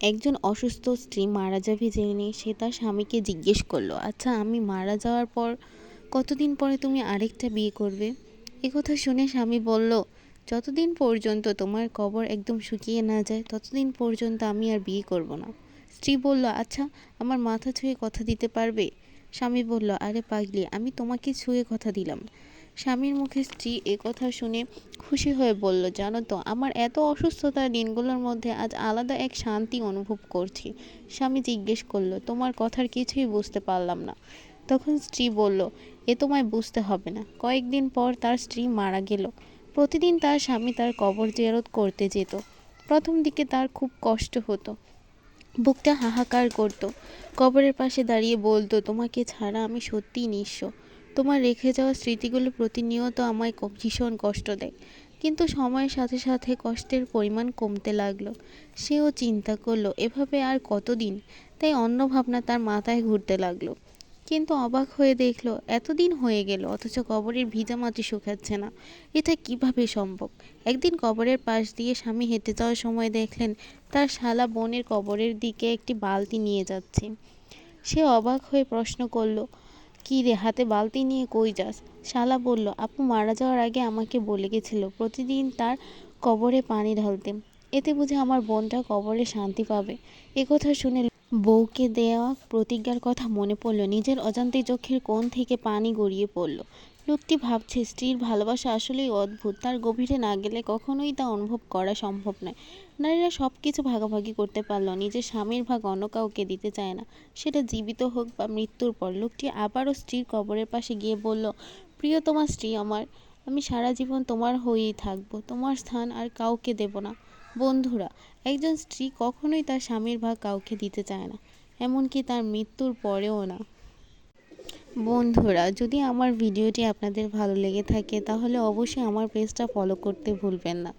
একজন অসুস্থ স্ত্রী মারা যাবে জেনে সে তার স্বামীকে জিজ্ঞেস করলো, আচ্ছা আমি মারা যাওয়ার পর কতদিন পরে তুমি আরেকটা বিয়ে করবে? একথা শুনে স্বামী বলল, যতদিন পর্যন্ত তোমার কবর একদম শুকিয়ে না যায় ততদিন পর্যন্ত আমি আর বিয়ে করব না। স্ত্রী বলল, আচ্ছা আমার মাথা ছুঁয়ে কথা দিতে পারবে? স্বামী বলল, আরে পাগলি, আমি তোমাকে ছুঁয়ে কথা দিলাম। স্বামীর মুখে স্ত্রী কথা শুনে খুশি হয়ে বলল, জানো তো আমার এত অসুস্থতার দিনগুলোর মধ্যে আজ আলাদা এক শান্তি অনুভব করছি। স্বামী জিজ্ঞেস করলো, তোমার কথার কিছুই বুঝতে পারলাম না। তখন স্ত্রী বলল, এ তোমায় বুঝতে হবে না। কয়েকদিন পর তার স্ত্রী মারা গেল। প্রতিদিন তার স্বামী তার কবর জিয়ারত করতে যেত। প্রথম দিকে তার খুব কষ্ট হতো, বুকটা হাহাকার করত। কবরের পাশে দাঁড়িয়ে বলতো, তোমাকে ছাড়া আমি সত্যিই নিঃস্ব। তোমার রেখে যাওয়া স্মৃতিগুলো প্রতিনিয়ত আমায় ভীষণ কষ্ট দেয়। কিন্তু সময়ের সাথে সাথে কষ্টের পরিমাণ কমতে লাগলো। সেও চিন্তা করলো, এভাবে আর কতদিন। তাই অন্য ভাবনা তার মাথায় ঘুরতে লাগলো। কিন্তু অবাক হয়ে দেখলো, এতদিন হয়ে গেল অথচ কবরের ভিজা মাটি শুকাচ্ছে না। এটা কিভাবে সম্ভব? একদিন কবরের পাশ দিয়ে স্বামী হেঁটে যাওয়ার সময় দেখলেন তার শালা বোনের কবরের দিকে একটি বালতি নিয়ে যাচ্ছে। সে অবাক হয়ে প্রশ্ন করল, কী রে, হাতে বালতি নিয়ে কই যাস? শালা বলল, আপু মারা যাওয়ার আগে আমাকে বলে গেছিল প্রতিদিন তার কবরে পানি ঢালতে। এতে বুঝে আমার বোনটা কবরে শান্তি পাবে। একথা শুনে বউকে দেওয়া প্রতিজ্ঞার কথা মনে পড়ল। নিজের অজান্তে চোখের কোণ থেকে পানি গড়িয়ে পড়ল। লোকটি ভাবছে, স্ত্রীর ভালোবাসা আসলেই অদ্ভুত। তার গভীরে না গেলে কখনোই তা অনুভব করা সম্ভব নয়। নারীরা সব কিছু ভাগাভাগি করতে পারল, নিজের স্বামীর ভাগ অন্য কাউকে দিতে চায় না, সেটা জীবিত হোক বা মৃত্যুর পর। লোকটি আবারও স্ত্রীর কবরের পাশে গিয়ে বলল, প্রিয়তমা স্ত্রী আমার, আমি সারা জীবন তোমার হয়েই থাকবো, তোমার স্থান আর কাউকে দেব না। বন্ধুরা, একজন স্ত্রী কখনোই তার স্বামীর ভাগ কাউকে দিতে চায় না, এমনকি তার মৃত্যুর পরেও না। বন্ধুরা, যদি আমার ভিডিওটি আপনাদের ভালো লেগে থাকে তাহলে অবশ্যই আমার পেজটা ফলো করতে ভুলবেন না।